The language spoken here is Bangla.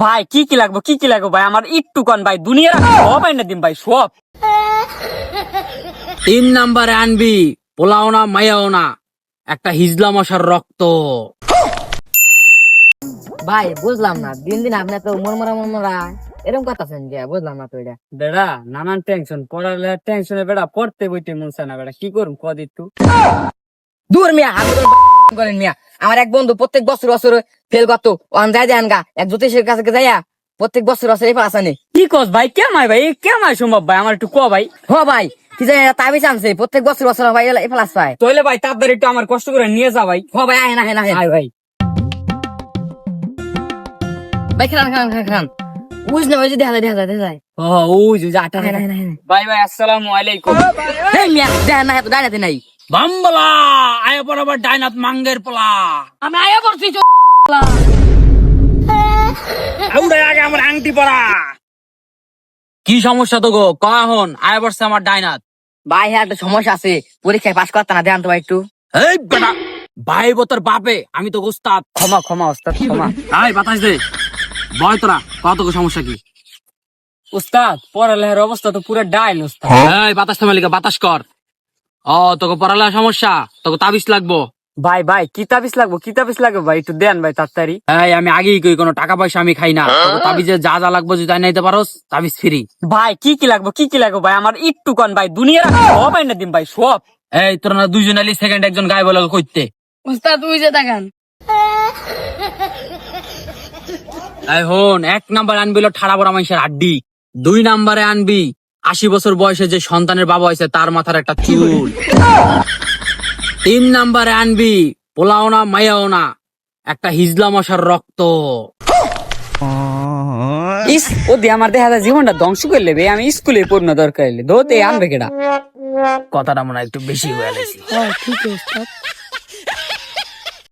ভাই কি কি লাগবে কি কি লাগবে ভাই আমার একটু কন ভাই দুনিয়ার সব আইনা দিন ভাই সব। 3 নাম্বারে আনবি পোলাও না মায়াও না, একটা হিজলা মশার রক্ত। ভাই বুঝলাম না, দিন দিন আপনি তো মরমরা এরকম করতেছেন যে, বুঝলাম না তো এটা। বেড়া নানান টেনশন পড়ালেখার টেনশনে বেড়া পড়তে বইতে মন চায় না বেড়া কি করুম কদ একটু। দূর মিয়া, হাতে করেন মিয়া। আমার এক বন্ধু প্রত্যেক বছর বছর ফেল করতো, ওখান যাই দেন গা এক জ্যোতিষের কাছে যাইয়া প্রত্যেক বছর বছর এই পাস আনে। কি কস ভাই কেমাই ভাই কেমাই সম্ভব ভাই আমার একটু ক ভাই। হ ভাই, কি জানি তাবিজ আনছে প্রত্যেক বছর বছর ভাই এই প্লাস পায়। তাহলে ভাই তাড়াতাড়ি একটু আমার কষ্ট করে নিয়ে যা ভাই। হ ভাই, আহেন আহেন আহেন আয় ভাই। ভাই, খান খান খান খান। বুঝ না, ওই যে দেখা যায় দেখা যায় দেখা যায়। ও ওই যে আটা আহেন আহেন আহেন। ভাই ভাই আসসালামু আলাইকুম। এই মিয়া দেখেন না, এত ডাইনাতে নাই। বাম্বলা আয়া বরাবর ডাইনাত মাঙ্গের পোলা। আমি আয়া করছি আউড়াই আগে আমার আংটি পরা। কি সমস্যা তো গো কখন আয়া বসছে আমার ডাইনাত? ভাই, হ্যাঁ একটা সমস্যা আছে, পরীক্ষায় পাস করতে না দেন তো ভাই একটু। এই বেটা ভাই তোর বাপে, আমি তো গোস্তাদ। ক্ষমা ক্ষমা ওস্তাদ ক্ষমা। আয় বাতাস দে, বয় তোরা কত সমস্যা কি? উস্তাদ পড়ালেখার অবস্থা তো পুরো ডাইন উস্তাদ। এই বাতাস থামালিকা বাতাস কর। ও তোকে পড়ালেখা সমস্যা, তোকে তাবিজ লাগবো। ভাই ভাই কি তাবিজ লাগবো কি তাবিজ লাগবে ভাই একটু দেন ভাই তাড়াতাড়ি। এই আমি আগেই কই কোনো টাকা পয়সা আমি খাই না, তোকে তাবিজে যা যা লাগবো যদি তাই নিতে পারোস তাবিজ ফ্রি। ভাই কি কি লাগবে কি কি লাগবে ভাই আমার একটু কন ভাই দুনিয়ার সব আইনা দিন ভাই সব। এই তোরা না দুইজন আলি সেকেন্ড একজন গায়ে বলে কইতে। উস্তাদ তুই যে দেখান। এই হন, 1 নাম্বার আনবি হলো ঠাড়া বড়া মানুষের হাড্ডি। 2 নাম্বারে আনবি 80 বছর বয়সে যে সন্তানের বাবা হয়েছে তার মাথার একটা চুল। 3 নাম্বারে আনবি পোলাও না মায়াও না, একটা হিজলা মশার রক্ত। ইস ও দিয়ে আমার দেখা যায় জীবনটা ধ্বংস করে লেবে আমি স্কুলে পড়না দরকার হইলে দোতে আনবে কেডা। কথাটা মনে হয় একটু বেশি হয়ে গেছে। ঠিক আছে উস্তাদ।